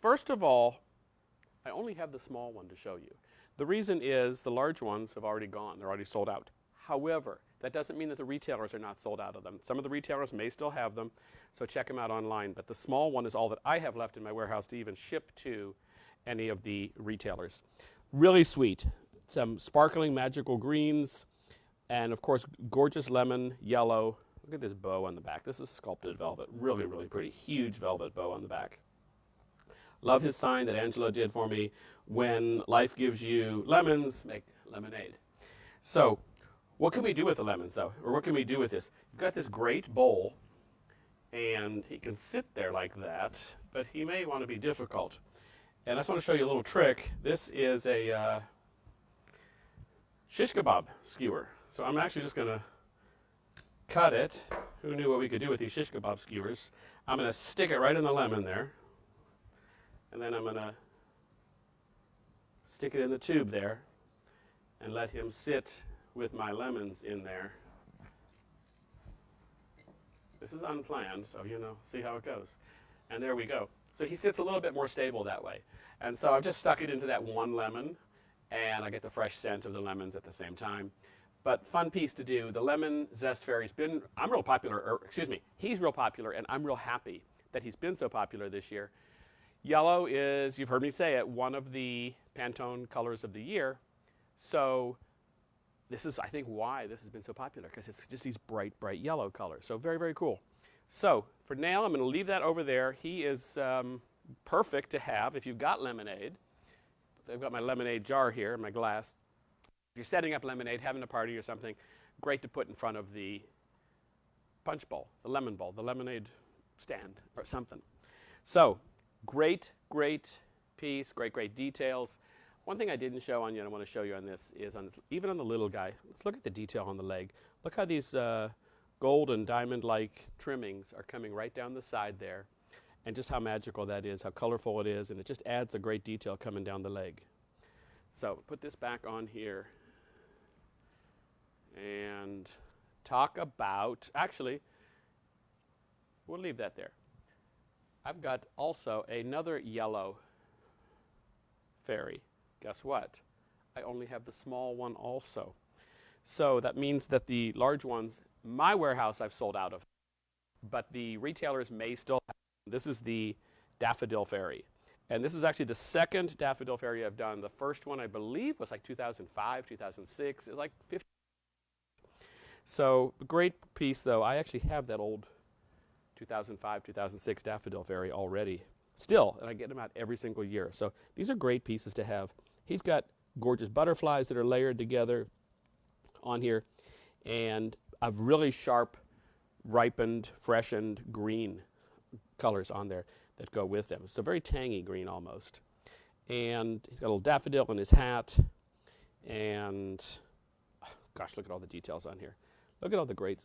first of all, I only have the small one to show you. The reason is the large ones have already gone. They're already sold out. However, that doesn't mean that the retailers are not sold out of them. Some of the retailers may still have them, so check them out online. But the small one is all that I have left in my warehouse to even ship to any of the retailers. Really sweet. Some sparkling magical greens, and of course, gorgeous lemon, yellow. Look at this bow on the back. This is sculpted velvet. Really, really pretty. Huge velvet bow on the back. Love his sign that Angelo did for me. When life gives you lemons, make lemonade. So, what can we do with the lemons, though? Or what can we do with this? You've got this great bowl, and he can sit there like that, but he may want to be difficult. And I just want to show you a little trick. This is a shish kebab skewer. So I'm actually just going to cut it. Who knew what we could do with these shish kebab skewers? I'm going to stick it right in the lemon there. And then I'm going to stick it in the tube there and let him sit with my lemons in there. This is unplanned, so see how it goes. And there we go. So he sits a little bit more stable that way. And so I've just stuck it into that one lemon, and I get the fresh scent of the lemons at the same time. But fun piece to do. The lemon zest fairy's been, he's real popular, and I'm real happy that he's been so popular this year. Yellow is, you've heard me say it, one of the Pantone colors of the year. So this is, I think, why this has been so popular, because it's just these bright, bright yellow colors. So very, very cool. So for now, I'm going to leave that over there. He is perfect to have if you've got lemonade. I've got my lemonade jar here in my glass. If you're setting up lemonade, having a party or something, great to put in front of the punch bowl, the lemon bowl, the lemonade stand or something. So great, great piece, great, great details. One thing I didn't show on you, and I want to show you on this, is on this, even on the little guy. Let's look at the detail on the leg. Look how these gold and diamond-like trimmings are coming right down the side there, and just how magical that is, how colorful it is, and it just adds a great detail coming down the leg. So put this back on here and talk about, actually, we'll leave that there. I've got also another yellow fairy. Guess what? I only have the small one also. So that means that the large ones, my warehouse I've sold out of, but the retailers may still have. This is the Daffodil Ferry. And this is actually the second Daffodil Ferry I've done. The first one, I believe, was like 2005, 2006. It was like 50. So, great piece, though. I actually have that old 2005, 2006 Daffodil Ferry already. Still, and I get them out every single year. So, these are great pieces to have. He's got gorgeous butterflies that are layered together on here, and a really sharp, ripened, freshened green colors on there that go with them. It's a very tangy green almost. And he's got a little daffodil in his hat. And, gosh, look at all the details on here. Look at all the great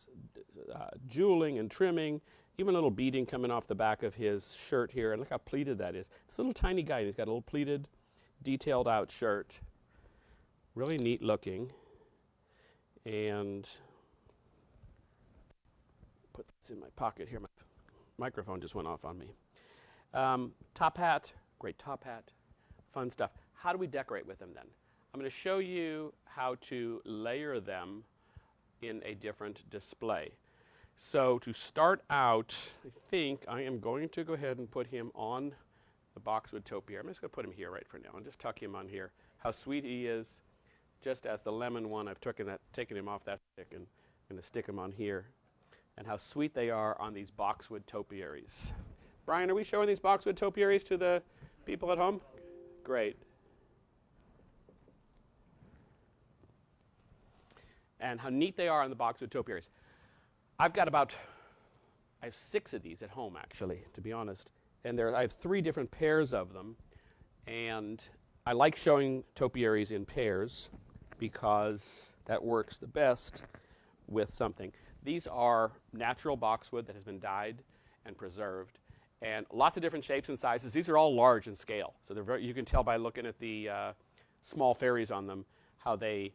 jeweling and trimming, even a little beading coming off the back of his shirt here. And look how pleated that is. This little tiny guy, and he's got a little pleated, detailed out shirt. Really neat looking. And put this in my pocket here. My microphone just went off on me. Top hat, great top hat, fun stuff. How do we decorate with them then? I'm going to show you how to layer them in a different display. So to start out, I think I am going to go ahead and put him on the Boxwood Topiary. I'm just going to put him here right for now and just tuck him on here. How sweet he is. Just as the lemon one, I've taken him off that stick and I'm going to stick him on here. And how sweet they are on these Boxwood Topiaries. Brian, are we showing these Boxwood Topiaries to the people at home? Great. And how neat they are on the Boxwood Topiaries. I have 6 of these at home, actually, to be honest. And I have 3 different pairs of them. And I like showing topiaries in pairs because that works the best with something. These are natural boxwood that has been dyed and preserved. And lots of different shapes and sizes. These are all large in scale. So you can tell by looking at the small fairies on them how they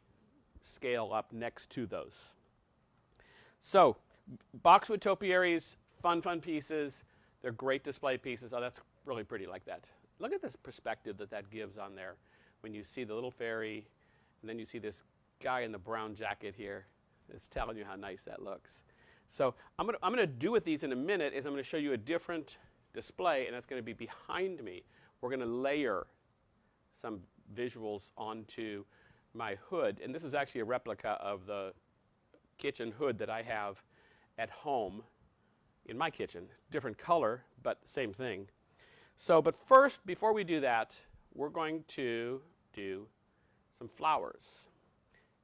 scale up next to those. So, Boxwood Topiaries, fun, fun pieces. They're great display pieces. Oh, that's really pretty like that. look at this perspective that gives on there when you see the little fairy, and then you see this guy in the brown jacket here. It's telling you how nice that looks. So I'm gonna do with these in a minute is I'm going to show you a different display, and that's going to be behind me. We're going to layer some visuals onto my hood, and this is actually a replica of the kitchen hood that I have at home in my kitchen. Different color, but same thing. So, but first, before we do that, we're going to do some flowers.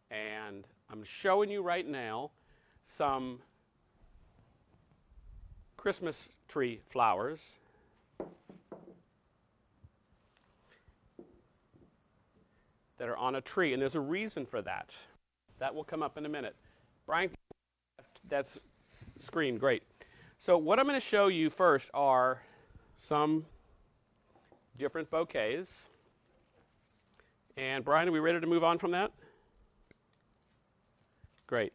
And I'm showing you right now some Christmas tree flowers. That are on a tree, and there's a reason for that. That will come up in a minute. Brian, that's screen, great. So what I'm going to show you first are some different bouquets. And Brian, are we ready to move on from that? Great.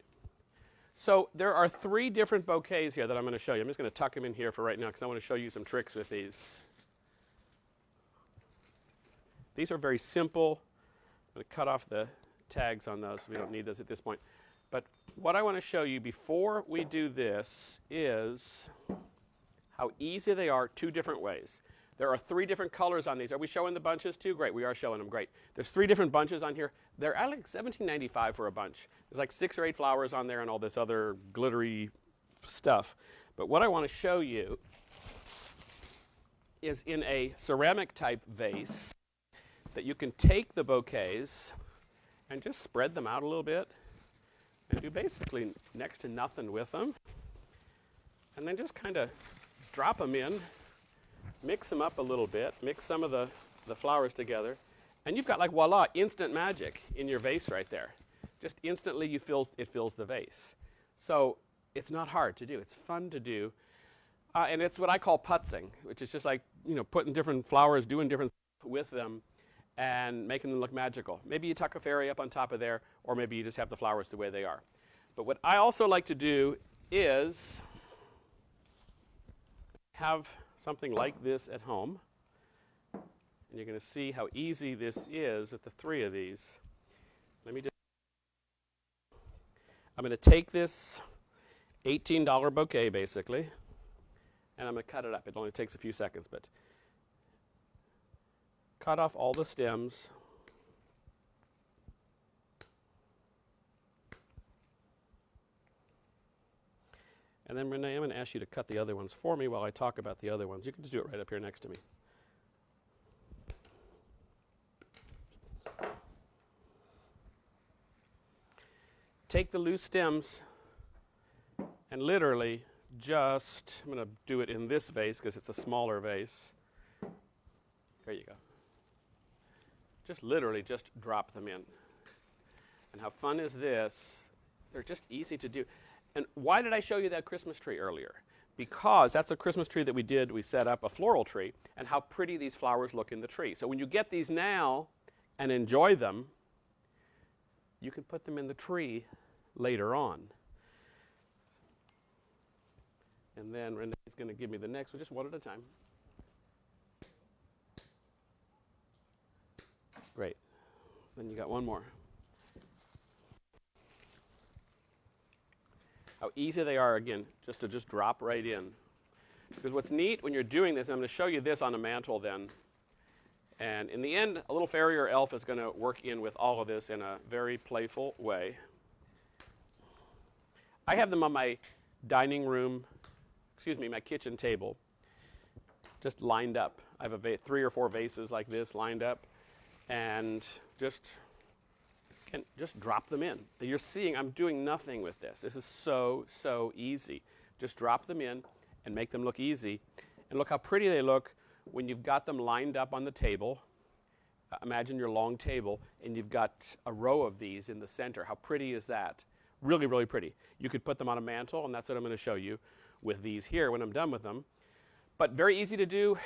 So there are 3 different bouquets here that I'm going to show you. I'm just going to tuck them in here for right now because I want to show you some tricks with these. These are very simple. I'm going to cut off the tags on those. So we don't need those at this point. But what I want to show you before we do this is how easy they are 2 different ways. There are 3 different colors on these. Are we showing the bunches too? Great, we are showing them. Great. There's 3 different bunches on here. They're at like $17.95 for a bunch. There's like 6 or 8 flowers on there and all this other glittery stuff. But what I want to show you is in a ceramic type vase that you can take the bouquets and just spread them out a little bit and do basically next to nothing with them. And then just kind of drop them in, mix them up a little bit, mix some of the flowers together, and you've got like voila, instant magic in your vase right there. Just instantly it fills the vase. So it's not hard to do. It's fun to do. And it's what I call putzing, which is just like, putting different flowers, doing different stuff with them, and making them look magical. Maybe you tuck a fairy up on top of there, or maybe you just have the flowers the way they are. But what I also like to do is have something like this at home. And you're going to see how easy this is with the 3 of these. I'm going to take this $18 bouquet, basically, and I'm going to cut it up. It only takes a few seconds, but cut off all the stems. And then Renee, I'm going to ask you to cut the other ones for me while I talk about the other ones. You can just do it right up here next to me. Take the loose stems and literally just, I'm going to do it in this vase because it's a smaller vase. There you go. Just literally just drop them in. And how fun is this? They're just easy to do. And why did I show you that Christmas tree earlier? Because that's a Christmas tree that we did. We set up a floral tree, and how pretty these flowers look in the tree. So when you get these now and enjoy them, you can put them in the tree later on. And then Renee's going to give me the next one, just one at a time. Great. Then you got one more. How easy they are, again, just to drop right in. Because what's neat when you're doing this, and I'm going to show you this on a mantle then, and in the end, a little fairy or elf is going to work in with all of this in a very playful way. I have them on my dining room, my kitchen table, just lined up. I have 3 or 4 vases like this lined up, and just drop them in. You're seeing I'm doing nothing with this. This is so, so easy. Just drop them in and make them look easy. And look how pretty they look when you've got them lined up on the table. Imagine your long table, and you've got a row of these in the center. How pretty is that? Really, really pretty. You could put them on a mantle, and that's what I'm going to show you with these here when I'm done with them. But very easy to do,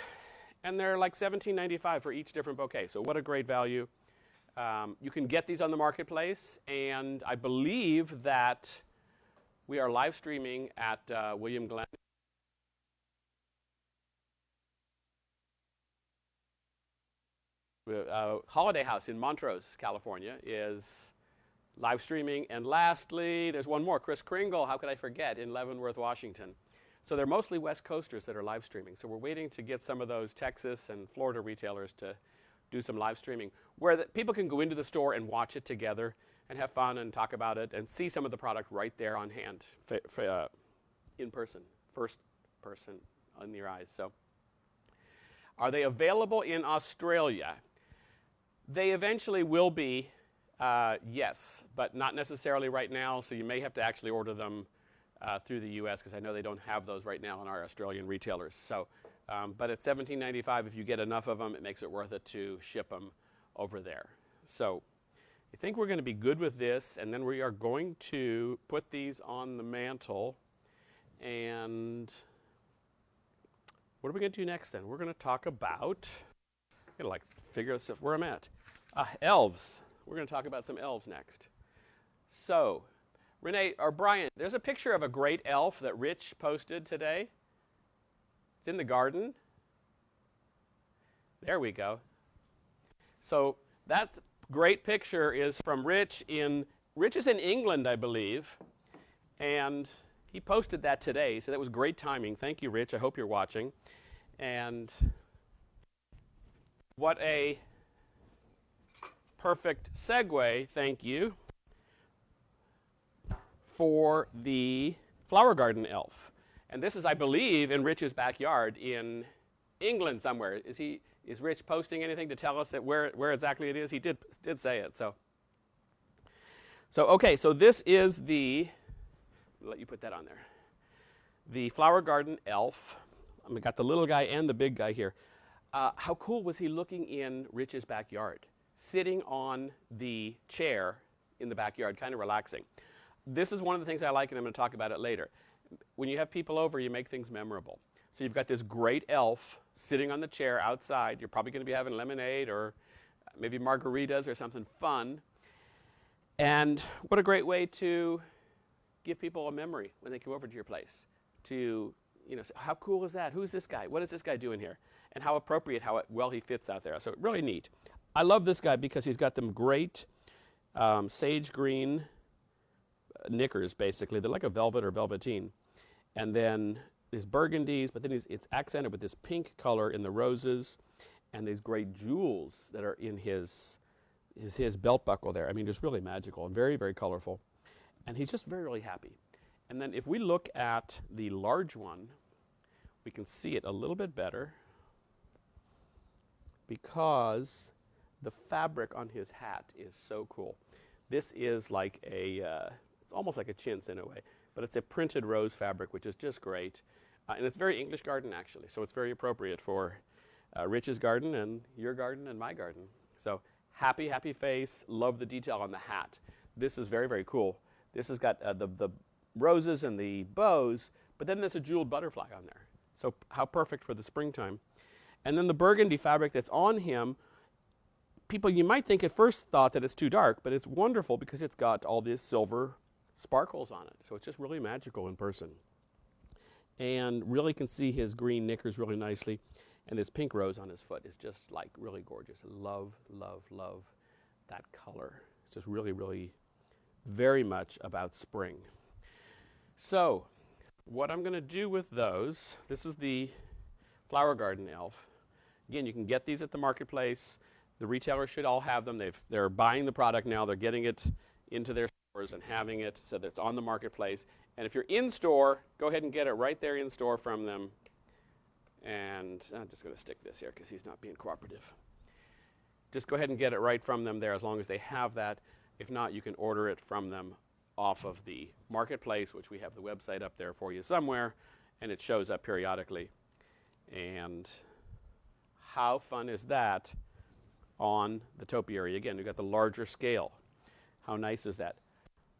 and they're like $17.95 for each different bouquet. So what a great value. You can get these on the marketplace, and I believe that we are live streaming at William Glenn. Holiday House in Montrose, California, is live streaming. And lastly, there's one more, Kris Kringle, how could I forget, in Leavenworth, Washington. So they're mostly West Coasters that are live streaming. So we're waiting to get some of those Texas and Florida retailers to do some live streaming where people can go into the store and watch it together and have fun and talk about it and see some of the product right there on hand in person, first person in your eyes. So are they available in Australia? They eventually will be, yes, but not necessarily right now. So you may have to actually order them through the U.S. because I know they don't have those right now in our Australian retailers. So, but at $17.95, if you get enough of them, it makes it worth it to ship them over there. So I think we're going to be good with this, and then we are going to put these on the mantle. And what are we going to do next then? We're going to talk about, I'm going to figure out where I'm at. Elves. We're going to talk about some elves next. So, Renee or Brian, there's a picture of a great elf that Rich posted today. It's in the garden. There we go. So that great picture is from Rich is in England, I believe, and he posted that today, so that was great timing. Thank you, Rich. I hope you're watching. And what a perfect segue, thank you, for the flower garden elf. And this is, I believe, in Rich's backyard in England somewhere. Is Rich posting anything to tell us that where exactly it is? He did say it. So okay, so this is I'll let you put that on there. The flower garden elf. We got the little guy and the big guy here. How cool was he looking in Rich's backyard? Sitting on the chair in the backyard, kind of relaxing. This is one of the things I like, and I'm going to talk about it later. When you have people over, you make things memorable. So you've got this great elf sitting on the chair outside. You're probably going to be having lemonade or maybe margaritas or something fun. And what a great way to give people a memory when they come over to your place. To, say, how cool is that? Who's this guy? What is this guy doing here? And how appropriate, how well he fits out there. So really neat. I love this guy because he's got them great sage green knickers, basically. They're like a velvet or velveteen. And then these burgundies, but then it's accented with this pink color in the roses and these great jewels that are in his belt buckle there. I mean, just really magical and very, very colorful. And he's just very, really happy. And then if we look at the large one, we can see it a little bit better because the fabric on his hat is so cool. This is like it's almost like a chintz in a way, but it's a printed rose fabric, which is just great. And it's very English garden, actually, so it's very appropriate for Rich's garden and your garden and my garden. So happy, happy face. Love the detail on the hat. This is very, very cool. This has got the roses and the bows, but then there's a jeweled butterfly on there. So how perfect for the springtime. And then the burgundy fabric that's on him, people, you might think at first thought that it's too dark, but it's wonderful because it's got all these silver sparkles on it. So it's just really magical in person. And really can see his green knickers really nicely. And this pink rose on his foot is just like really gorgeous. Love, love, love that color. It's just really, really very much about spring. So what I'm going to do with those, this is the flower garden elf. Again, you can get these at the marketplace. The retailers should all have them. They're buying the product now. They're getting it into their stores and having it so that it's on the marketplace. And if you're in store, go ahead and get it right there in store from them. And I'm just going to stick this here because he's not being cooperative. Just go ahead and get it right from them there as long as they have that. If not, you can order it from them off of the marketplace, which we have the website up there for you somewhere, and it shows up periodically. And how fun is that on the topiary? Again, we've got the larger scale. How nice is that?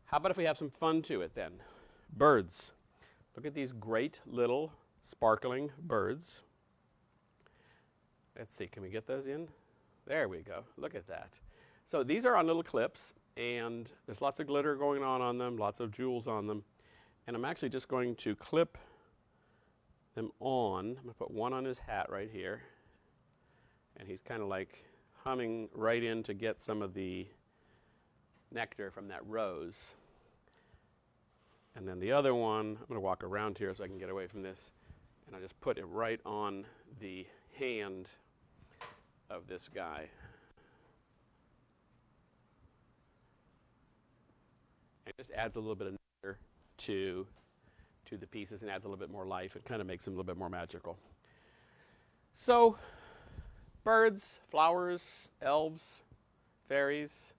How about if we have some fun to it then? Birds. Look at these great little sparkling birds. Let's see, can we get those in? There we go. Look at that. So these are on little clips, and there's lots of glitter going on them, lots of jewels on them. And I'm actually just going to clip them on. I'm going to put one on his hat right here. And he's kind of like humming right in to get some of the nectar from that rose. And then the other one, I'm going to walk around here so I can get away from this, and I just put it right on the hand of this guy. It just adds a little bit of nectar to the pieces and adds a little bit more life. It kind of makes them a little bit more magical. So, birds, flowers, elves, fairies.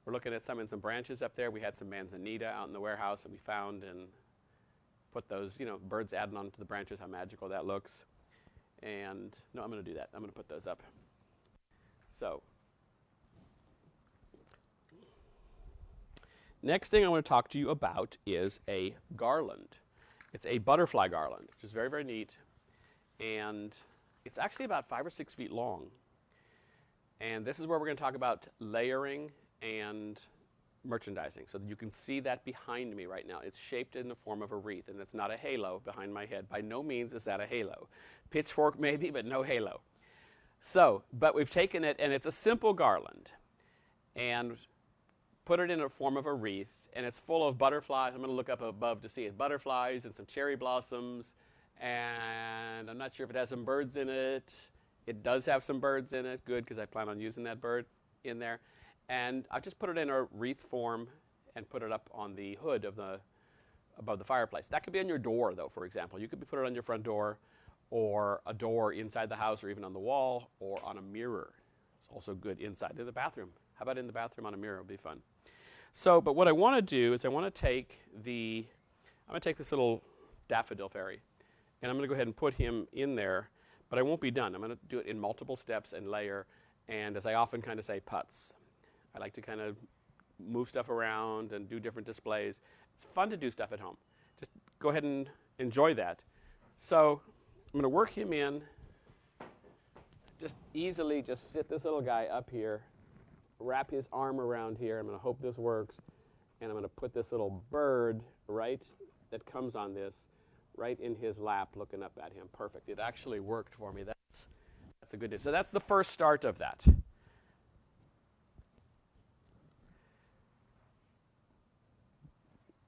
We're looking at some branches up there. We had some manzanita out in the warehouse that we found and put those, birds adding onto the branches, how magical that looks. And, no, I'm going to do that. I'm going to put those up. So, next thing I want to talk to you about is a garland. It's a butterfly garland, which is very, very neat. And it's actually about 5 or 6 feet long. And this is where we're going to talk about layering and merchandising. So you can see that behind me right now. It's shaped in the form of a wreath, and it's not a halo behind my head. By no means is that a halo. Pitchfork maybe, but no halo. So, but we've taken it, and it's a simple garland, and put it in a form of a wreath, and it's full of butterflies. I'm going to look up above to see it. Butterflies and some cherry blossoms, and I'm not sure if it has some birds in it. It does have some birds in it. Good, because I plan on using that bird in there. And I just put it in a wreath form and put it up on the hood of above the fireplace. That could be on your door, though, for example. You could put it on your front door, or a door inside the house, or even on the wall, or on a mirror. It's also good inside in the bathroom. How about in the bathroom on a mirror? It would be fun. So, but what I want to do is I want to take this little Daffodil Ferry, and I'm going to go ahead and put him in there, but I won't be done. I'm going to do it in multiple steps and layer, and as I often kind of say, putz. I like to kind of move stuff around and do different displays. It's fun to do stuff at home. Just go ahead and enjoy that. So I'm going to work him in, just easily just sit this little guy up here, wrap his arm around here. I'm going to hope this works. And I'm going to put this little bird that comes on this right in his lap looking up at him. Perfect. It actually worked for me. That's a good day. So that's the first start of that.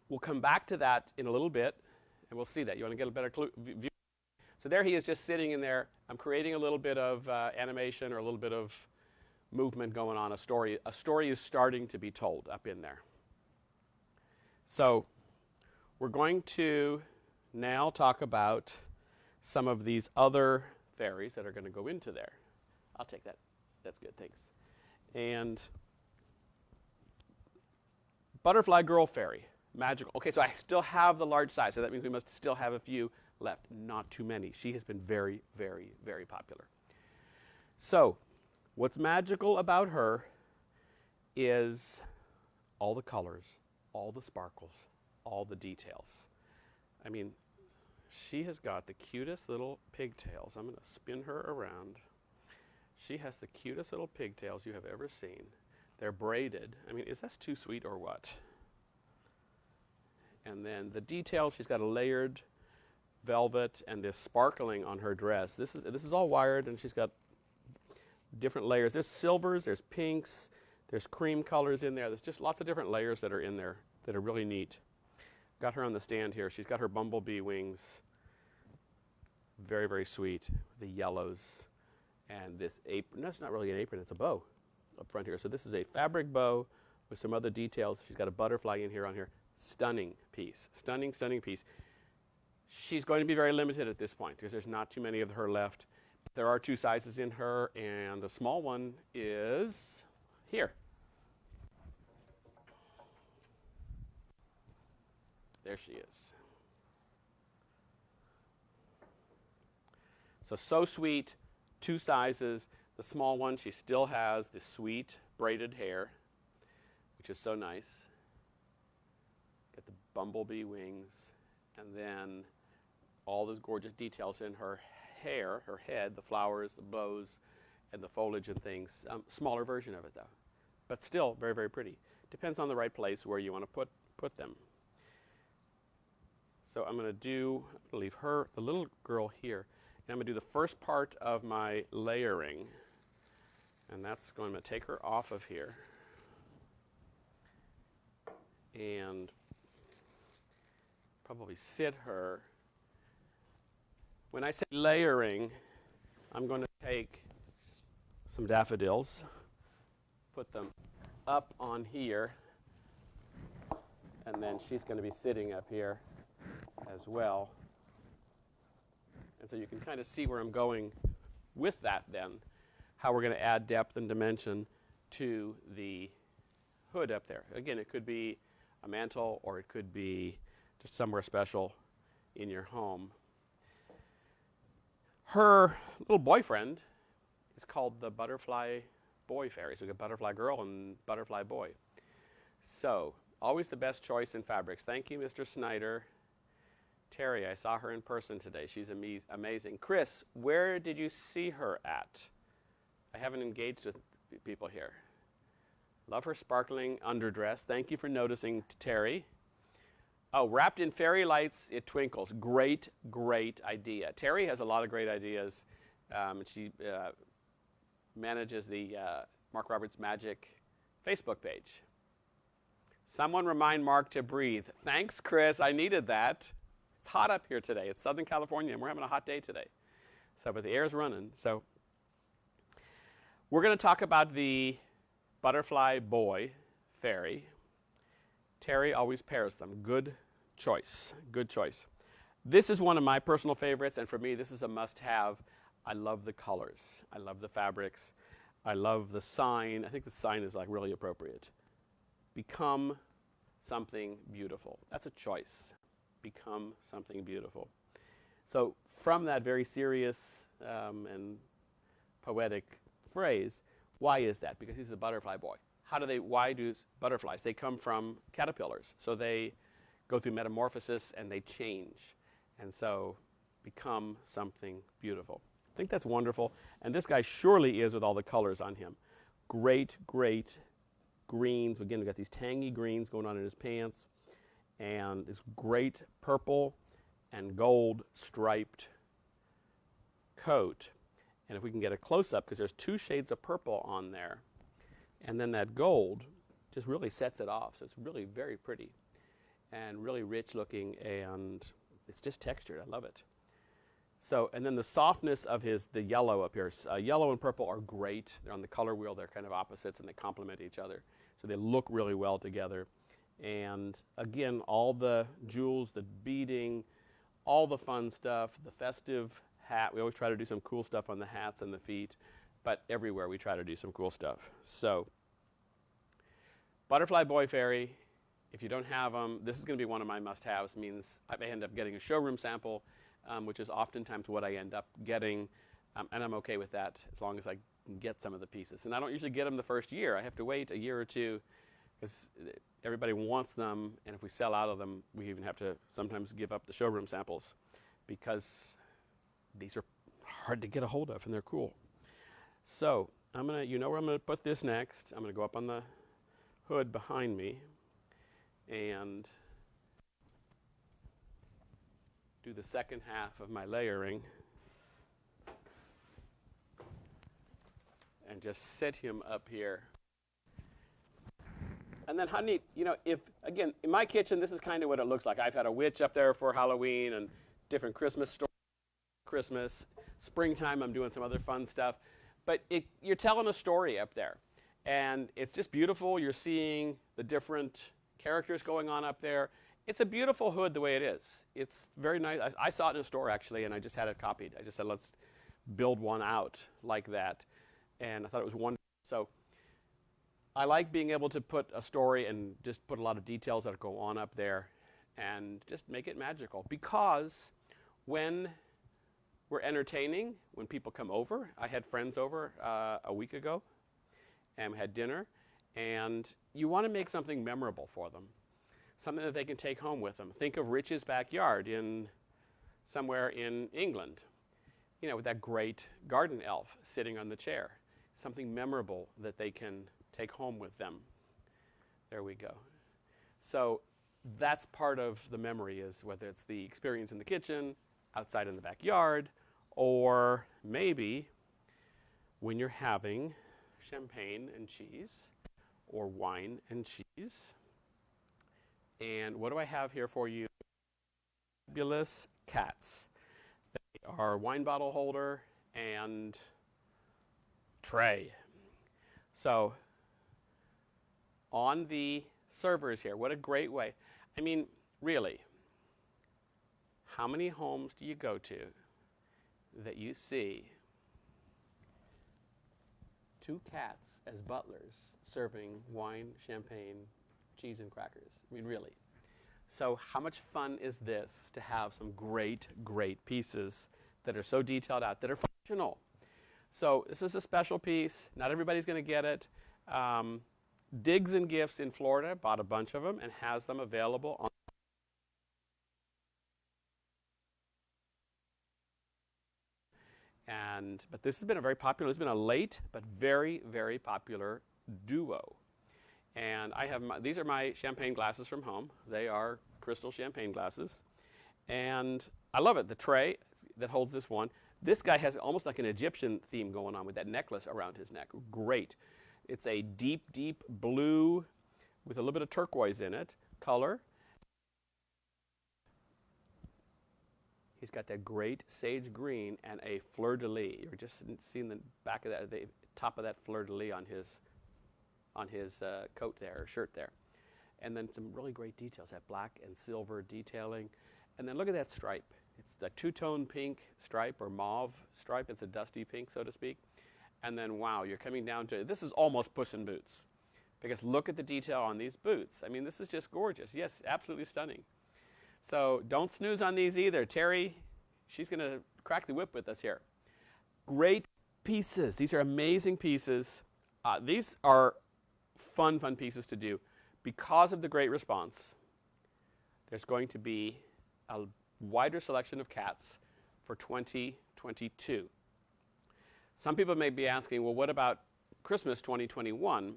We'll come back to that in a little bit, and we'll see that. You want to get a better view? So there he is just sitting in there. I'm creating a little bit of animation or a little bit of movement going on. A story is starting to be told up in there. So we're going to now talk about some of these other fairies that are going to go into there. I'll take that. That's good, thanks. And Butterfly Girl Fairy. Magical. Okay, so I still have the large size, so that means we must still have a few left. Not too many. She has been very, very, very popular. So, what's magical about her is all the colors, all the sparkles, all the details. I mean, she has got the cutest little pigtails. I'm going to spin her around. She has the cutest little pigtails you have ever seen. They're braided. I mean, is that too sweet or what? And then the details, she's got a layered velvet and this sparkling on her dress. This is all wired, and she's got different layers. There's silvers, there's pinks, there's cream colors in there. There's just lots of different layers that are in there that are really neat. Got her on the stand here. She's got her bumblebee wings. Very, very sweet. The yellows. And this apron. That's not really an apron, it's a bow up front here. So this is a fabric bow with some other details. She's got a butterfly in here on here. Stunning piece. Stunning, stunning piece. She's going to be very limited at this point because there's not too many of her left. There are 2 sizes in her, and the small one is here. There she is. So sweet, 2 sizes. The small one, she still has the sweet braided hair, which is so nice. Got the bumblebee wings, and then all those gorgeous details in her hair, her head, the flowers, the bows, and the foliage and things. Smaller version of it, though, but still very, very pretty. Depends on the right place where you want to put them. So I'm going to leave her, the little girl here, and I'm going to do the first part of my layering. And that's going to take her off of here. And probably sit her. When I say layering, I'm going to take some daffodils, put them up on here, and then she's going to be sitting up here as well. And so you can kind of see where I'm going with that then, how we're going to add depth and dimension to the hood up there. Again, it could be a mantle or it could be just somewhere special in your home. Her little boyfriend is called the Butterfly Boy Fairy. So we got Butterfly Girl and Butterfly Boy. So, always the best choice in fabrics. Thank you, Mr. Snyder. Terry, I saw her in person today. She's amazing. Chris, where did you see her at? I haven't engaged with people here. Love her sparkling underdress. Thank you for noticing, Terry. Oh, wrapped in fairy lights, it twinkles. Great, great idea. Terry has a lot of great ideas. She manages the Mark Roberts Magic Facebook page. Someone remind Mark to breathe. Thanks, Chris. I needed that. It's hot up here today. It's Southern California, and we're having a hot day today. So, but the air's running. So, we're going to talk about the Butterfly Boy Fairy. Terry always pairs them. Good choice. Good choice. This is one of my personal favorites, and for me, this is a must-have. I love the colors. I love the fabrics. I love the sign. I think the sign is like really appropriate. Become something beautiful. That's a choice. Become something beautiful. So from that very serious and poetic phrase, why is that? Because he's a butterfly boy. Why do butterflies? They come from caterpillars. So they go through metamorphosis and they change. And so become something beautiful. I think that's wonderful. And this guy surely is with all the colors on him. Great, great greens. Again, we've got these tangy greens going on in his pants. And this great purple and gold striped coat. And if we can get a close-up, because there's two shades of purple on there, and then that gold just really sets it off. So it's really very pretty and really rich looking, and it's just textured. I love it. So, and then the softness of the yellow up here. Yellow and purple are great. They're on the color wheel. They're kind of opposites, and they complement each other. So they look really well together. And again, all the jewels, the beading, all the fun stuff, the festive hat. We always try to do some cool stuff on the hats and the feet, but everywhere we try to do some cool stuff. So, Butterfly Boy Fairy, if you don't have them, this is going to be one of my must-haves. Means I may end up getting a showroom sample, which is oftentimes what I end up getting, and I'm okay with that as long as I can get some of the pieces. And I don't usually get them the first year. I have to wait a year or two because everybody wants them, and if we sell out of them, we even have to sometimes give up the showroom samples because these are hard to get a hold of, and they're cool. So you know where I'm gonna put this next. I'm gonna go up on the hood behind me and do the second half of my layering and just set him up here. And then how neat, if, again, in my kitchen, this is kind of what it looks like. I've had a witch up there for Halloween and different Christmas stories. Christmas, springtime, I'm doing some other fun stuff. But you're telling a story up there. And it's just beautiful. You're seeing the different characters going on up there. It's a beautiful hood the way it is. It's very nice. I saw it in a store, actually, and I just had it copied. I just said, let's build one out like that. And I thought it was wonderful. So I like being able to put a story and just put a lot of details that go on up there and just make it magical. Because when we're entertaining, when people come over, I had friends over a week ago and we had dinner, and you want to make something memorable for them, something that they can take home with them. Think of Rich's backyard somewhere in England, with that great garden elf sitting on the chair, something memorable that they can take home with them. There we go. So that's part of the memory, is whether it's the experience in the kitchen, outside in the backyard, or maybe when you're having champagne and cheese, or wine and cheese. And what do I have here for you? Fabulous cats. They are wine bottle holder and tray. So on the servers here, what a great way. I mean, really, how many homes do you go to that you see two cats as butlers serving wine, champagne, cheese, and crackers? I mean, really. So how much fun is this to have some great, great pieces that are so detailed out, that are functional? So this is a special piece. Not everybody's going to get it. Digs and Gifts in Florida bought a bunch of them and has them available on but this has been a very popular, it's been a late but very, very popular duo. And I have these are my champagne glasses from home. They are crystal champagne glasses. And I love it. The tray that holds this one. This guy has almost like an Egyptian theme going on with that necklace around his neck. Great. It's a deep, deep blue with a little bit of turquoise in it, color. He's got that great sage green and a fleur-de-lis. You're just seeing the back of that, the top of that fleur-de-lis on his coat there, or shirt there. And then some really great details, that black and silver detailing. And then look at that stripe. It's a two-tone pink stripe, or mauve stripe. It's a dusty pink, so to speak. And then, wow, you're coming down to, this is almost Puss in Boots. Because look at the detail on these boots. I mean, this is just gorgeous. Yes, absolutely stunning. So don't snooze on these either. Terry, she's going to crack the whip with us here. Great pieces. These are amazing pieces. These are fun, fun pieces to do. Because of the great response, there's going to be a wider selection of cats for 2022. Some people may be asking, well, what about Christmas 2021?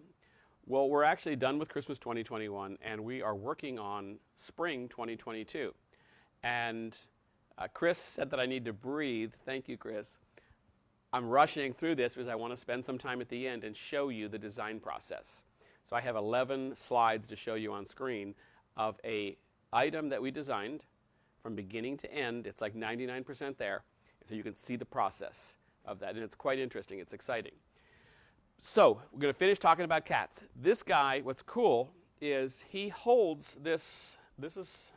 Well, we're actually done with Christmas 2021, and we are working on Spring 2022. And Chris said that I need to breathe. Thank you, Chris. I'm rushing through this because I want to spend some time at the end and show you the design process. So I have 11 slides to show you on screen of an item that we designed from beginning to end. It's like 99% there, so you can see the process of that. And it's quite interesting. It's exciting. So we're going to finish talking about cats. This guy, what's cool is he holds this. This is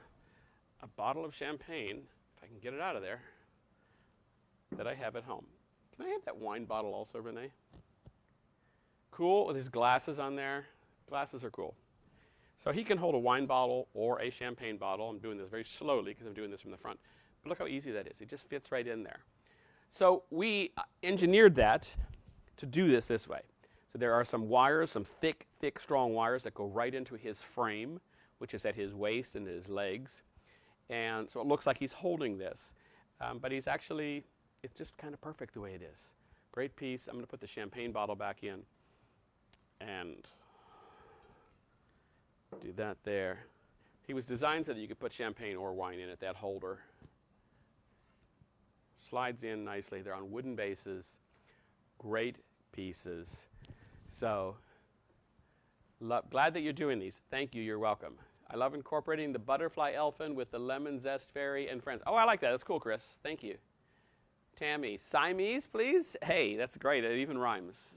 a bottle of champagne, if I can get it out of there, that I have at home. Can I have that wine bottle also, Renee? Cool, with his glasses on there. Glasses are cool. So he can hold a wine bottle or a champagne bottle. I'm doing this very slowly because I'm doing this from the front. But look how easy that is. It just fits right in there. So we engineered that to do this way. So there are some wires, some thick, thick, strong wires that go right into his frame, which is at his waist and his legs. And so it looks like he's holding this. But he's actually, it's just kind of perfect the way it is. Great piece. I'm going to put the champagne bottle back in and do that there. He was designed so that you could put champagne or wine in it, that holder. Slides in nicely. They're on wooden bases. Great pieces. So, glad that you're doing these. Thank you. You're welcome. I love incorporating the butterfly elephant with the lemon zest fairy and friends. Oh, I like that. That's cool, Chris. Thank you. Tammy, Siamese, please? Hey, that's great. It even rhymes.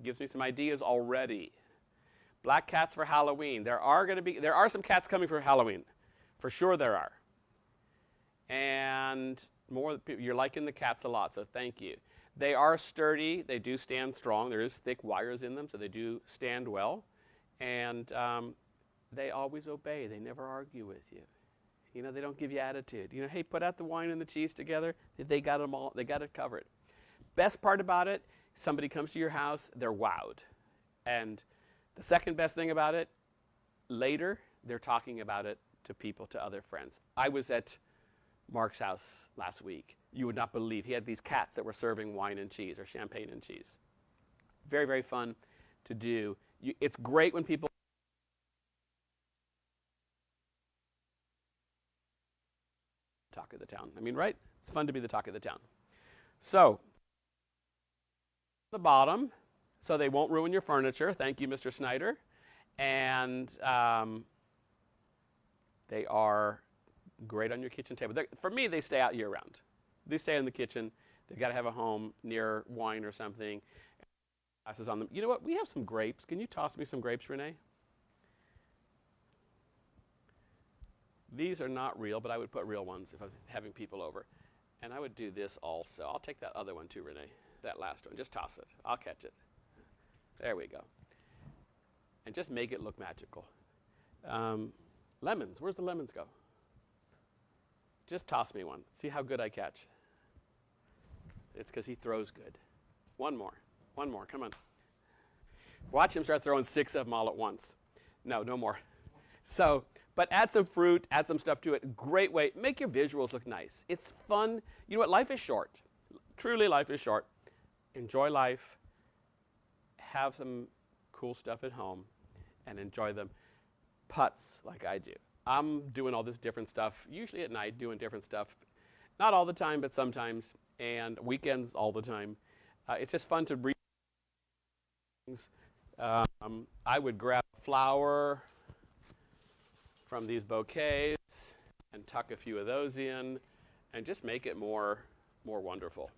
Gives me some ideas already. Black cats for Halloween. There are some cats coming for Halloween. For sure there are. And more, you're liking the cats a lot, so thank you. They are sturdy. They do stand strong. There is thick wires in them, so they do stand well. And they always obey. They never argue with you. You know, they don't give you attitude. You know, hey, put out the wine and the cheese together. They got them all. They got it covered. Best part about it, somebody comes to your house, they're wowed. And the second best thing about it, later, they're talking about it to people, to other friends. I was at Mark's house last week. You would not believe. He had these cats that were serving wine and cheese, or champagne and cheese. Very, very fun to do. It's great when people talk of the town. I mean, right? It's fun to be the talk of the town. So, the bottom, so they won't ruin your furniture. Thank you, Mr. Snyder. And they are great on your kitchen table. For me, they stay out year-round. They stay in the kitchen. They've got to have a home near wine or something. Glasses on them. You know what? We have some grapes. Can you toss me some grapes, Renee? These are not real, but I would put real ones if I was having people over. And I would do this also. I'll take that other one too, Renee. That last one. Just toss it. I'll catch it. There we go. And just make it look magical. Lemons. Where's the lemons go? Just toss me one. See how good I catch. It's because he throws good. One more. One more. Come on. Watch him start throwing 6 of them all at once. No, no more. So, but add some fruit, add some stuff to it. Great way. Make your visuals look nice. It's fun. You know what? Life is short. Truly, life is short. Enjoy life. Have some cool stuff at home and enjoy them. Putts, like I do. I'm doing all this different stuff, usually at night, doing different stuff. Not all the time, but sometimes. And weekends all the time. It's just fun to read things. I would grab a flower from these bouquets and tuck a few of those in and just make it more wonderful.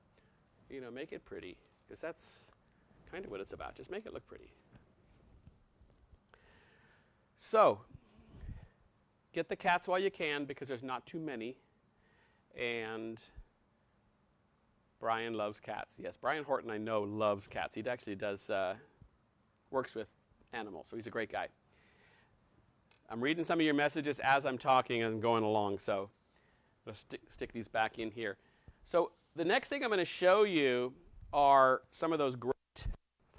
You know, make it pretty, because that's kind of what it's about. Just make it look pretty. So, get the cats while you can, because there's not too many. And Brian loves cats. Yes, Brian Horton, I know, loves cats. He actually does, works with animals, so he's a great guy. I'm reading some of your messages as I'm talking and going along, so I'll stick these back in here. So the next thing I'm going to show you are some of those great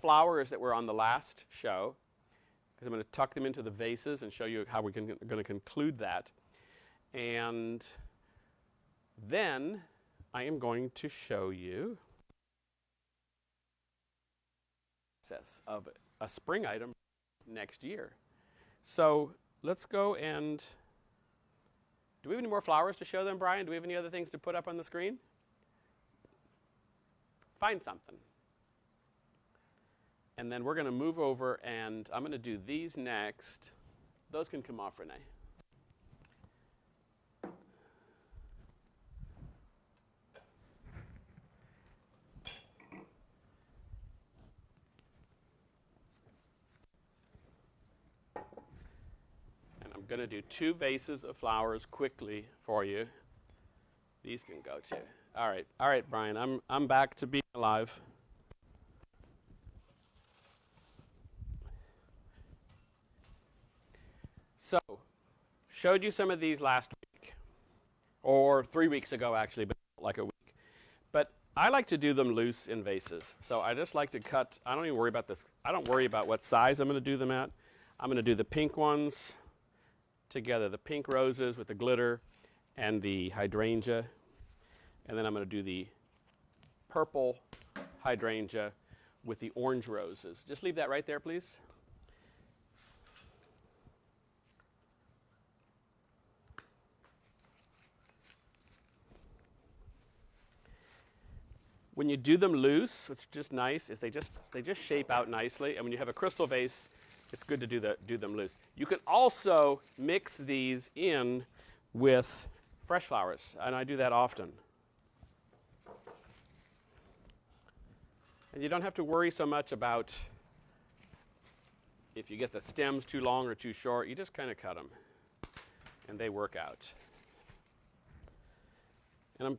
flowers that were on the last show, because I'm going to tuck them into the vases and show you how we're going to conclude that. And then I am going to show you the process of a spring item next year. So let's go and, do we have any more flowers to show them, Brian? Do we have any other things to put up on the screen? Find something. And then we're going to move over, and I'm going to do these next. Those can come off, Renee. I'm going to do 2 vases of flowers quickly for you. These can go too. All right, Brian, I'm back to being alive. So, showed you some of these last week, or 3 weeks ago actually, but like a week. But I like to do them loose in vases. So I just like to cut. I don't even worry about this. I don't worry about what size I'm going to do them at. I'm going to do the pink ones together, the pink roses with the glitter and the hydrangea. And then I'm going to do the purple hydrangea with the orange roses. Just leave that right there, please. When you do them loose, what's just nice is they just shape out nicely. And when you have a crystal vase, it's good to do them loose. You can also mix these in with fresh flowers, and I do that often. And you don't have to worry so much about if you get the stems too long or too short. You just kind of cut them, and they work out. And I'm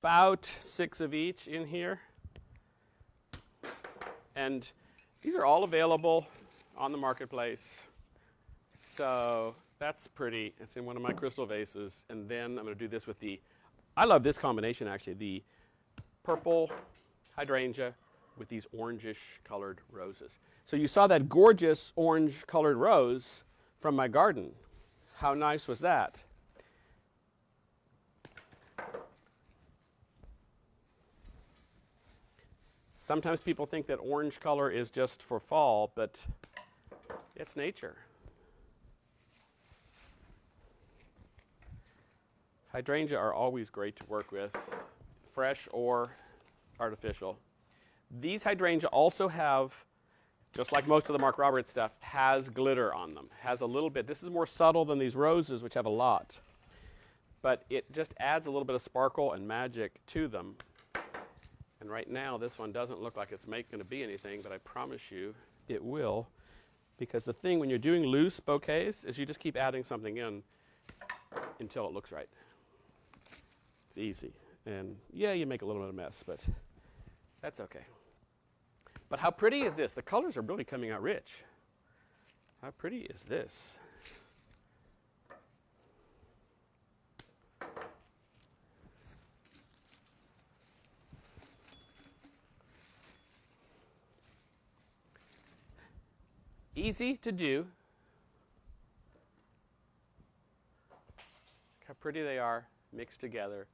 about 6 of each in here. And these are all available on the marketplace. So that's pretty. It's in one of my crystal vases. And then I'm going to do this with I love this combination actually, the purple hydrangea with these orangish colored roses. So you saw that gorgeous orange colored rose from my garden. How nice was that? Sometimes people think that orange color is just for fall, but it's nature. Hydrangea are always great to work with, fresh or artificial. These hydrangea also have just like most of the Mark Roberts stuff, has glitter on them, has a little bit. This is more subtle than these roses, which have a lot. But it just adds a little bit of sparkle and magic to them. And right now, this one doesn't look like it's going to be anything, but I promise you it will. Because the thing when you're doing loose bouquets is you just keep adding something in until it looks right. It's easy. And yeah, you make a little bit of a mess, but that's okay. But how pretty is this? The colors are really coming out rich. How pretty is this? Easy to do. Look how pretty they are mixed together.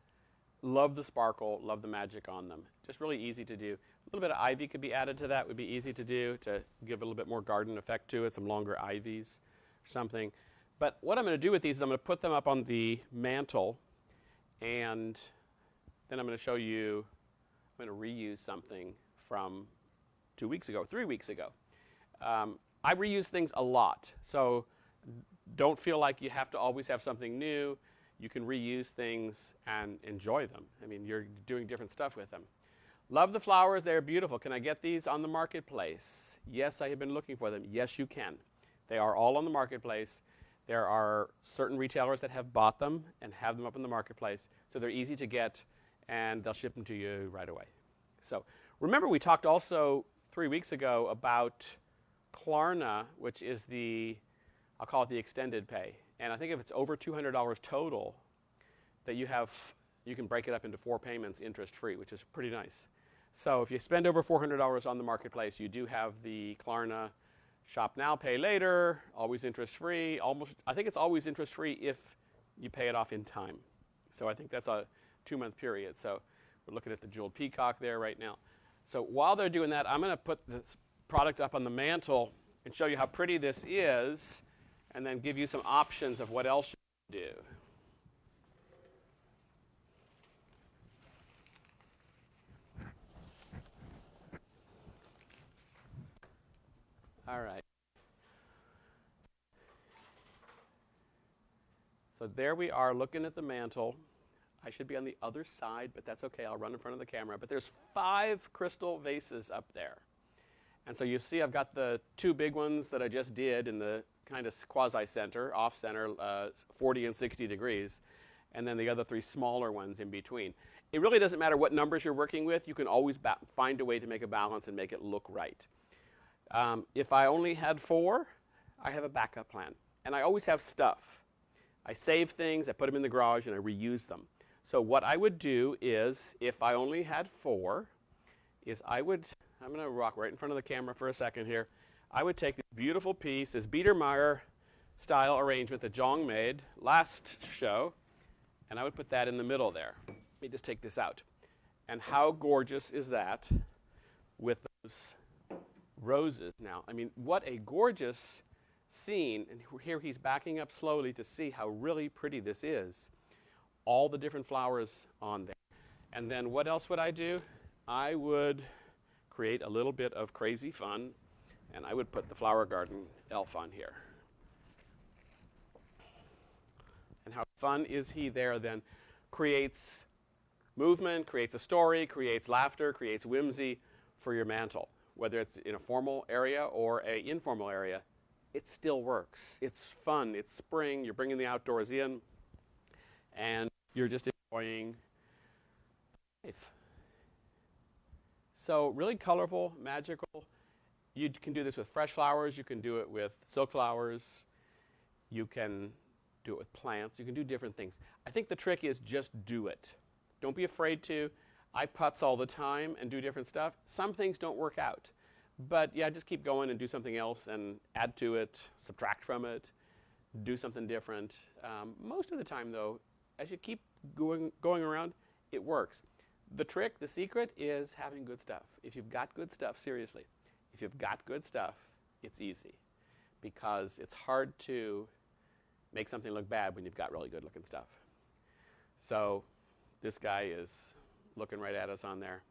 Love the sparkle, love the magic on them. Just really easy to do. A little bit of ivy could be added to that, would be easy to do to give a little bit more garden effect to it, some longer ivies or something. But what I'm going to do with these is I'm going to put them up on the mantle, and then I'm going to show you, I'm going to reuse something from 2 weeks ago, 3 weeks ago. I reuse things a lot, so don't feel like you have to always have something new. You can reuse things and enjoy them. I mean, you're doing different stuff with them. Love the flowers. They're beautiful. Can I get these on the marketplace? Yes, I have been looking for them. Yes, you can. They are all on the marketplace. There are certain retailers that have bought them and have them up in the marketplace, so they're easy to get, and they'll ship them to you right away. So remember, we talked also 3 weeks ago about Klarna, which is the, I'll call it the extended pay. And I think if it's over $200 total, that you can break it up into 4 payments interest-free, which is pretty nice. So if you spend over $400 on the marketplace, you do have the Klarna shop now, pay later, always interest-free. I think it's always interest-free if you pay it off in time. So I think that's a 2-month period. So we're looking at the jeweled peacock there right now. So while they're doing that, I'm going to put this product up on the mantle and show you how pretty this is, and then give you some options of what else you can do. All right. So there we are looking at the mantle. I should be on the other side, but that's okay. I'll run in front of the camera. But there's 5 crystal vases up there. And so you see I've got the 2 big ones that I just did in the kind of quasi-center, off-center, 40 and 60 degrees, and then the other 3 smaller ones in between. It really doesn't matter what numbers you're working with. You can always find a way to make a balance and make it look right. If I only had 4, I have a backup plan. And I always have stuff. I save things, I put them in the garage, and I reuse them. So what I would do is, if I only had 4, is I'm going to rock right in front of the camera for a second here. I would take this beautiful piece, this Biedermeier style arrangement that Zhang made last show, and I would put that in the middle there. Let me just take this out. And how gorgeous is that with those roses now? I mean, what a gorgeous scene. And here he's backing up slowly to see how really pretty this is. All the different flowers on there. And then what else would I do? I would create a little bit of crazy fun, and I would put the flower garden elf on here. And how fun is he there then? Creates movement, creates a story, creates laughter, creates whimsy for your mantle. Whether it's in a formal area or an informal area, it still works. It's fun, it's spring, you're bringing the outdoors in, and you're just enjoying life. So really colorful, magical. You can do this with fresh flowers. You can do it with silk flowers. You can do it with plants. You can do different things. I think the trick is just do it. Don't be afraid to. I putz all the time and do different stuff. Some things don't work out. But yeah, just keep going and do something else and add to it, subtract from it, do something different. Most of the time, though, as you keep going around, it works. The trick, the secret, is having good stuff. If you've got good stuff, seriously, if you've got good stuff, it's easy. Because it's hard to make something look bad when you've got really good looking stuff. So this guy is looking right at us on there.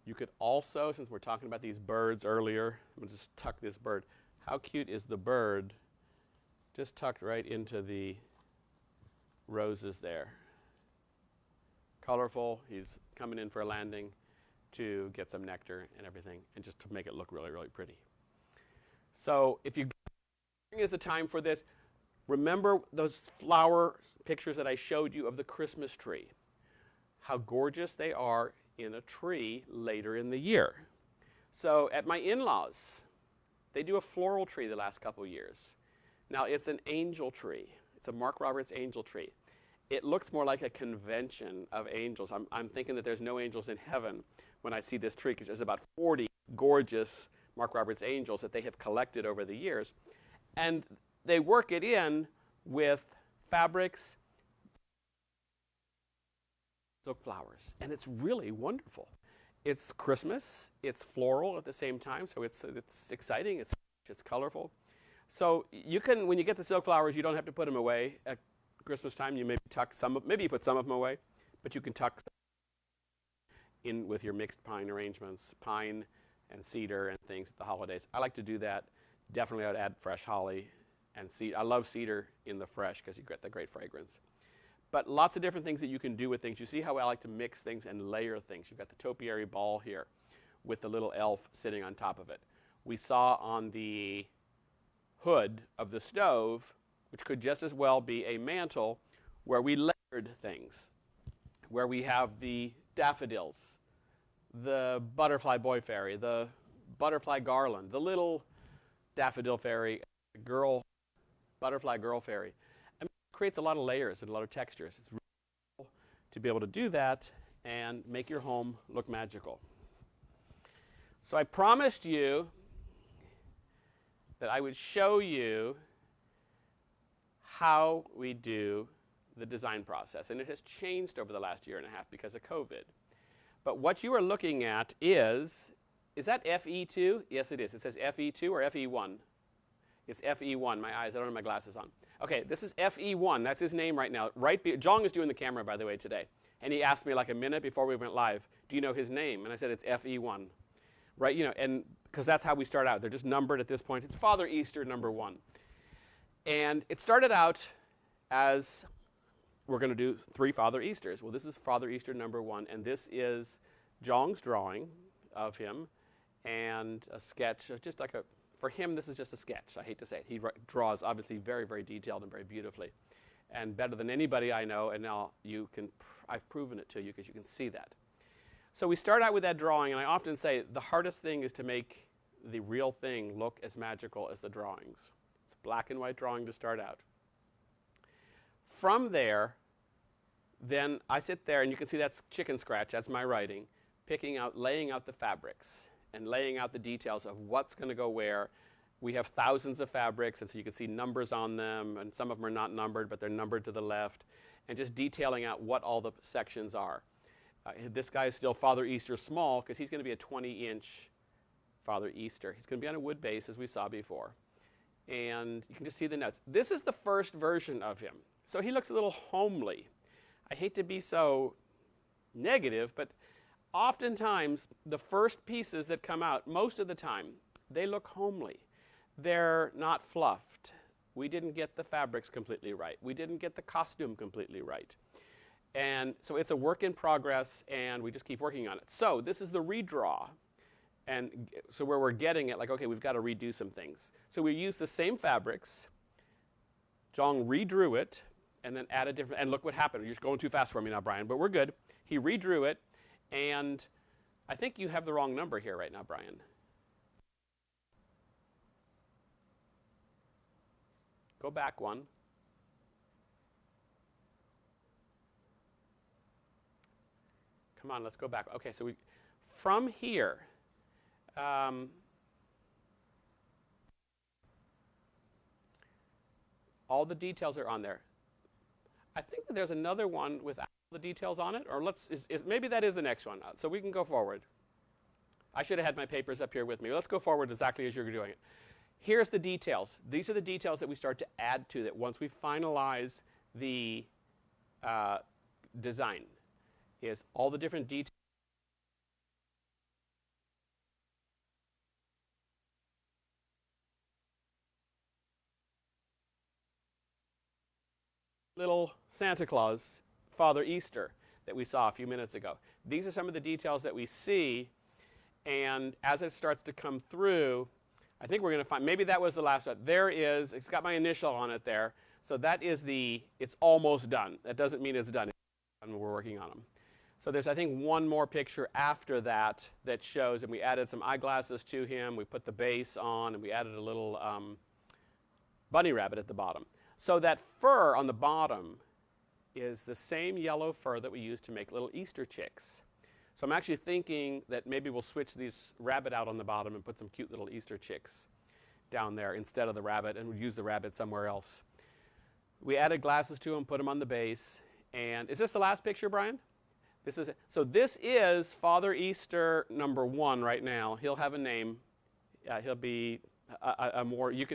You could also, since we're talking about these birds earlier, I'm going to just tuck this bird. How cute is the bird just tucked right into the roses there? Colorful. He's coming in for a landing to get some nectar and everything, and just to make it look really, really pretty. So if you spring is the time for this, remember those flower pictures that I showed you of the Christmas tree. How gorgeous they are in a tree later in the year. So at my in-laws, they do a floral tree the last couple years. Now it's an angel tree. It's a Mark Roberts angel tree. It looks more like a convention of angels. I'm thinking that there's no angels in heaven when I see this tree, because there's about 40 gorgeous Mark Roberts angels that they have collected over the years. And they work it in with fabrics, silk flowers, and it's really wonderful. It's Christmas, it's floral at the same time, so it's exciting, it's colorful. So you can, when you get the silk flowers, you don't have to put them away at Christmas time. You maybe tuck some of, maybe you put some of them away, but you can tuck in with your mixed pine arrangements, pine and cedar and things at the holidays. I like to do that. Definitely I would add fresh holly and cedar. I love cedar in the fresh because you get the great fragrance. But lots of different things that you can do with things. You see how I like to mix things and layer things. You've got the topiary ball here with the little elf sitting on top of it. We saw on the hood of the stove, which could just as well be a mantle, where we layered things, where we have the daffodils, the butterfly boy fairy, the butterfly garland, the little daffodil fairy, butterfly girl fairy. I mean, it creates a lot of layers and a lot of textures. It's really cool to be able to do that and make your home look magical. So I promised you that I would show you how we do the design process. And it has changed over the last year and a half because of COVID. But what you are looking at is that FE2? Yes, it is. It says FE2 or FE1? It's FE1. My eyes, I don't have my glasses on. Okay, this is FE1. That's his name right now. Jong is doing the camera, by the way, today. And he asked me like a minute before we went live, do you know his name? And I said, it's FE1. Right, you know, and because that's how we start out. They're just numbered at this point. It's Father Easter number 1. And it started out as we're going to do 3 Father Easters. Well, this is Father Easter number 1, and this is Jong's drawing of him and a sketch, just like a, for him, this is just a sketch. I hate to say it. He draws obviously very, very detailed and very beautifully, and better than anybody I know, and now you can, I've proven it to you because you can see that. So we start out with that drawing, and I often say the hardest thing is to make the real thing look as magical as the drawings. It's a black and white drawing to start out. From there, then I sit there, and you can see that's chicken scratch, that's my writing, laying out the fabrics and laying out the details of what's going to go where. We have thousands of fabrics, and so you can see numbers on them, and some of them are not numbered, but they're numbered to the left, and just detailing out what all the sections are. This guy is still Father Easter small because he's going to be a 20-inch Father Easter. He's going to be on a wood base, as we saw before. And you can just see the notes. This is the first version of him. So he looks a little homely. I hate to be so negative, but oftentimes the first pieces that come out, most of the time, they look homely. They're not fluffed. We didn't get the fabrics completely right. We didn't get the costume completely right. And so it's a work in progress, and we just keep working on it. So this is the redraw. And so where we're getting it, like, okay, we've got to redo some things. So we use the same fabrics. Jong redrew it, and then added different, and look what happened. You're going too fast for me now, Brian, but we're good. He redrew it, and I think you have the wrong number here right now, Brian. Go back one. Come on, let's go back. Okay, so from here, all the details are on there. I think that there's another one without the details on it, or maybe that is the next one. So we can go forward. I should have had my papers up here with me. Let's go forward exactly as you're doing it. Here's the details. These are the details that we start to add to that once we finalize the design. Is all the different details little Santa Claus, Father Easter, that we saw a few minutes ago. These are some of the details that we see, and as it starts to come through, I think we're going to find, maybe that was the last one. There is, it's got my initial on it there, so that is it's almost done. That doesn't mean it's done, and we're working on them. So there's, I think, one more picture after that that shows, and we added some eyeglasses to him, we put the base on, and we added a little bunny rabbit at the bottom. So that fur on the bottom is the same yellow fur that we use to make little Easter chicks. So I'm actually thinking that maybe we'll switch these rabbit out on the bottom and put some cute little Easter chicks down there instead of the rabbit, and we'll use the rabbit somewhere else. We added glasses to him, put them on the base, and is this the last picture, Brian? This is it. So this is Father Easter #1 right now. He'll have a name. He'll be a more, you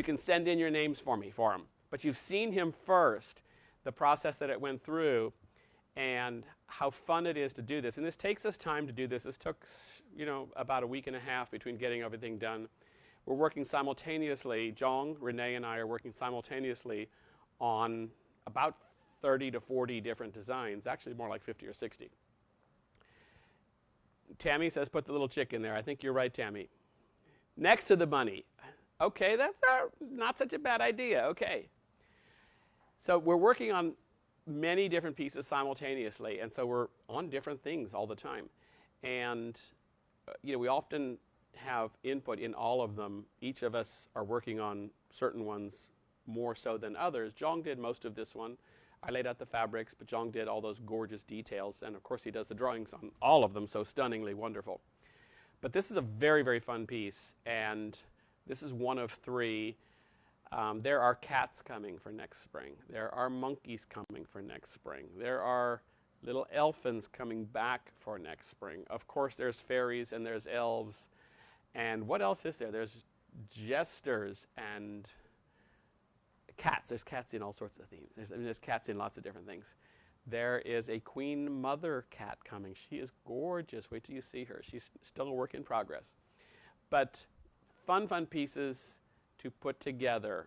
can send in your names for him. But you've seen him first, the process that it went through, and how fun it is to do this. And this takes us time to do this. This took, about a week and a half between getting everything done. We're working simultaneously. Jong, Renee, and I are working simultaneously on about 30 to 40 different designs, actually more like 50 or 60. Tammy says put the little chick in there. I think you're right, Tammy. Next to the bunny. Okay, that's not such a bad idea. Okay. So we're working on many different pieces simultaneously, and so we're on different things all the time. And we often have input in all of them. Each of us are working on certain ones more so than others. Jong did most of this one. I laid out the fabrics, but Jong did all those gorgeous details, and of course he does the drawings on all of them, so stunningly wonderful. But this is a very, very fun piece, and this is one of 3. There are cats coming for next spring. There are monkeys coming for next spring. There are little elfins coming back for next spring. Of course, there's fairies and there's elves. And what else is there? There's jesters and cats. There's cats in all sorts of themes. There's cats in lots of different things. There is a queen mother cat coming. She is gorgeous. Wait till you see her. She's still a work in progress. But fun pieces to put together.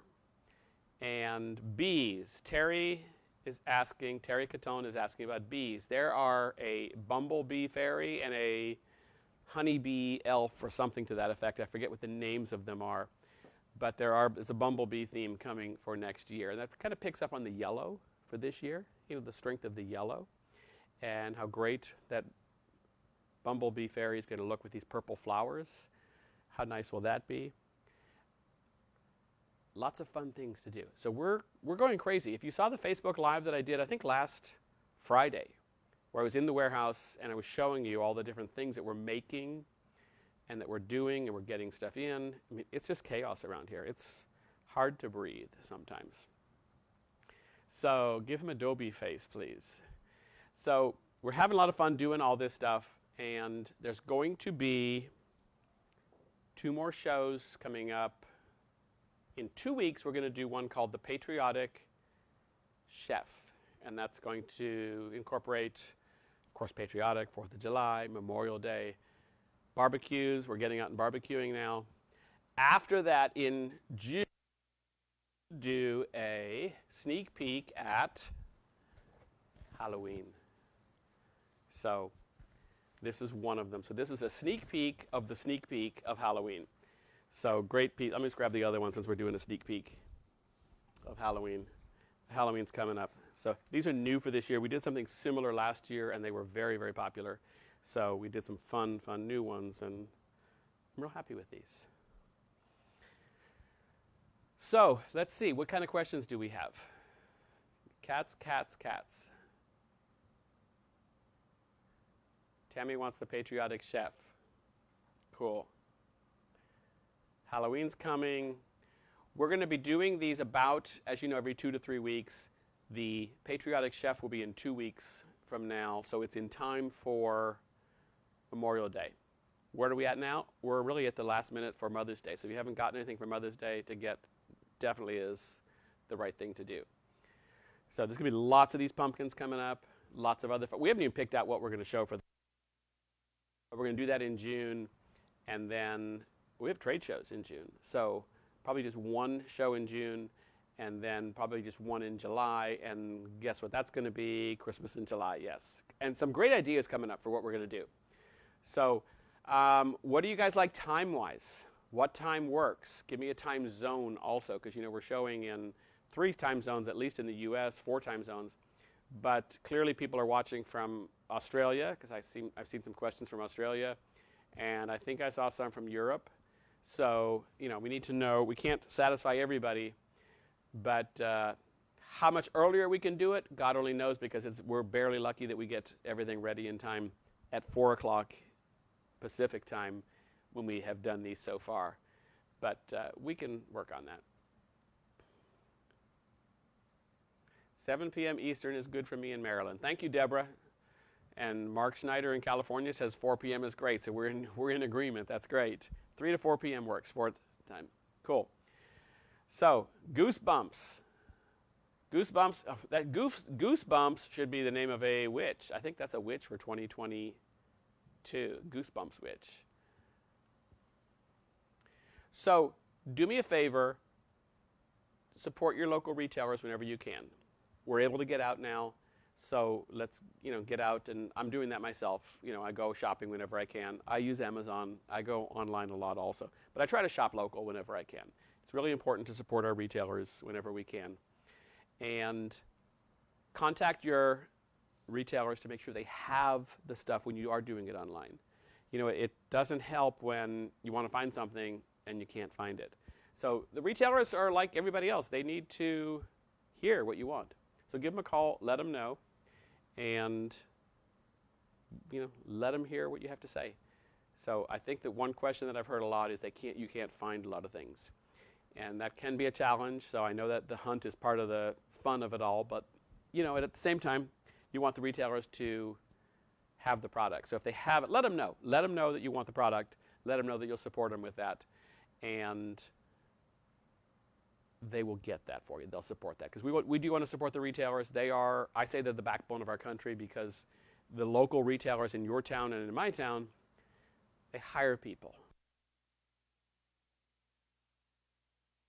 And bees. Terry Catone is asking about bees. There are a bumblebee fairy and a honeybee elf or something to that effect. I forget what the names of them are. But there's a bumblebee theme coming for next year. And that kind of picks up on the yellow for this year, the strength of the yellow, and how great that bumblebee fairy is going to look with these purple flowers. How nice will that be? Lots of fun things to do. So we're going crazy. If you saw the Facebook Live that I did, I think last Friday, where I was in the warehouse and I was showing you all the different things that we're making and that we're doing and we're getting stuff in. I mean, it's just chaos around here. It's hard to breathe sometimes. So give him a Adobe face, please. So we're having a lot of fun doing all this stuff, and there's going to be 2 more shows coming up. In 2 weeks, we're going to do one called The Patriotic Chef, and that's going to incorporate, of course, patriotic, 4th of July, Memorial Day, barbecues. We're getting out and barbecuing now. After that, in June, do a sneak peek at Halloween. So this is one of them. So this is a sneak peek of the sneak peek of Halloween. So great piece. Let me just grab the other one since we're doing a sneak peek of Halloween. Halloween's coming up. So these are new for this year. We did something similar last year, and they were very, very popular. So we did some fun new ones, and I'm real happy with these. So let's see. What kind of questions do we have? Cats. Tammy wants the patriotic chef. Cool. Halloween's coming. We're going to be doing these about, as you know, every 2 to 3 weeks. The patriotic chef will be in 2 weeks from now, so it's in time for Memorial Day. Where are we at now? We're really at the last minute for Mother's Day. So if you haven't gotten anything for Mother's Day to get, definitely is the right thing to do. So there's going to be lots of these pumpkins coming up, lots of other. We haven't even picked out what we're going to show for. We're going to do that in June, and then we have trade shows in June. So probably just one show in June, and then probably just one in July. And guess what that's going to be? Christmas in July, yes. And some great ideas coming up for what we're going to do. So what do you guys like time-wise? What time works? Give me a time zone also, because we're showing in 3 time zones, at least in the US, 4 time zones. But clearly people are watching from Australia, because I've seen some questions from Australia. And I think I saw some from Europe. So, we need to know. We can't satisfy everybody. But how much earlier we can do it, God only knows, because we're barely lucky that we get everything ready in time at 4 o'clock Pacific time when we have done these so far. But we can work on that. 7 p.m. Eastern is good for me in Maryland. Thank you, Deborah. And Mark Schneider in California says 4 p.m. is great. So we're in agreement. That's great. 3 to 4 p.m. works. 4th time. Cool. So Goosebumps. Goosebumps. Oh, Goosebumps should be the name of a witch. I think that's a witch for 2022. Goosebumps witch. So do me a favor. Support your local retailers whenever you can. We're able to get out now, so let's get out, and I'm doing that myself. I go shopping whenever I can. I use Amazon. I go online a lot also, but I try to shop local whenever I can. It's really important to support our retailers whenever we can, and contact your retailers to make sure they have the stuff when you are doing it online. It doesn't help when you want to find something and you can't find it. So the retailers are like everybody else. They need to hear what you want. So give them a call, let them know, and let them hear what you have to say. So I think that one question that I've heard a lot is you can't find a lot of things. And that can be a challenge. So I know that the hunt is part of the fun of it all, but at the same time, you want the retailers to have the product. So if they have it, let them know. Let them know that you want the product. Let them know that you'll support them with that. And they will get that for you. They'll support that. Because we do want to support the retailers. I say they're the backbone of our country, because the local retailers in your town and in my town, they hire people.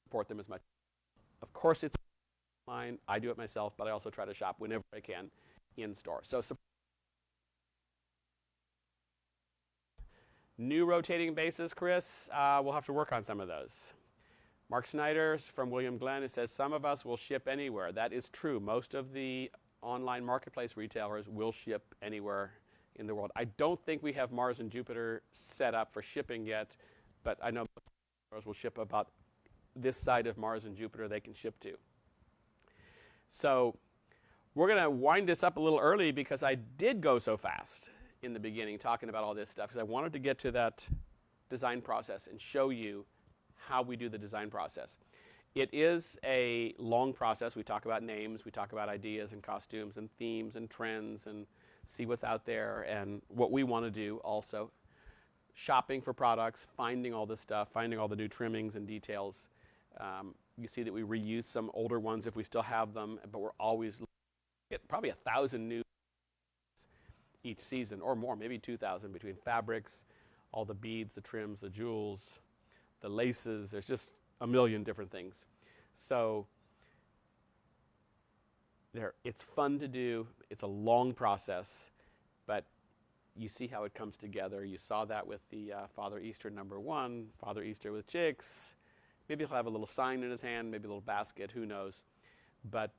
Support them as much. Of course, it's online. I do it myself, but I also try to shop whenever I can in store. So new rotating bases, Chris, we'll have to work on some of those. Mark Snyder from William Glenn, who says, some of us will ship anywhere. That is true. Most of the online marketplace retailers will ship anywhere in the world. I don't think we have Mars and Jupiter set up for shipping yet, but I know most retailers will ship about this side of Mars and Jupiter they can ship to. So we're going to wind this up a little early, because I did go so fast in the beginning talking about all this stuff, because I wanted to get to that design process and show you how we do the design process. It is a long process. We talk about names, we talk about ideas and costumes and themes and trends, and see what's out there and what we want to do also. Shopping for products, finding all this stuff, finding all the new trimmings and details. You see that we reuse some older ones if we still have them, but we're always get probably 1,000 new each season or more, maybe 2,000, between fabrics, all the beads, the trims, the jewels, the laces. There's just a million different things. So it's fun to do. It's a long process, but you see how it comes together. You saw that with the Father Easter #1, Father Easter with chicks. Maybe he'll have a little sign in his hand, maybe a little basket, who knows. But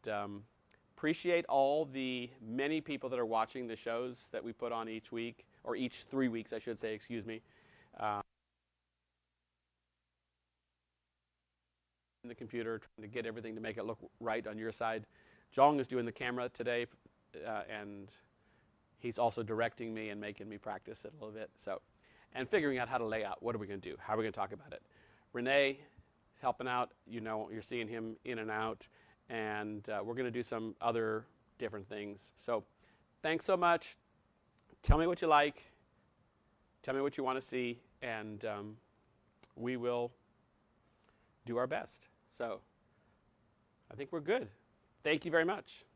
appreciate all the many people that are watching the shows that we put on each week, or each 3 weeks, I should say, excuse me. The computer, trying to get everything to make it look right on your side. Jong is doing the camera today, and he's also directing me and making me practice it a little bit. So, and figuring out how to lay out. What are we going to do? How are we going to talk about it? Renee is helping out. You're seeing him in and out, and we're going to do some other different things. So, thanks so much. Tell me what you like. Tell me what you want to see, and we will do our best. So I think we're good. Thank you very much.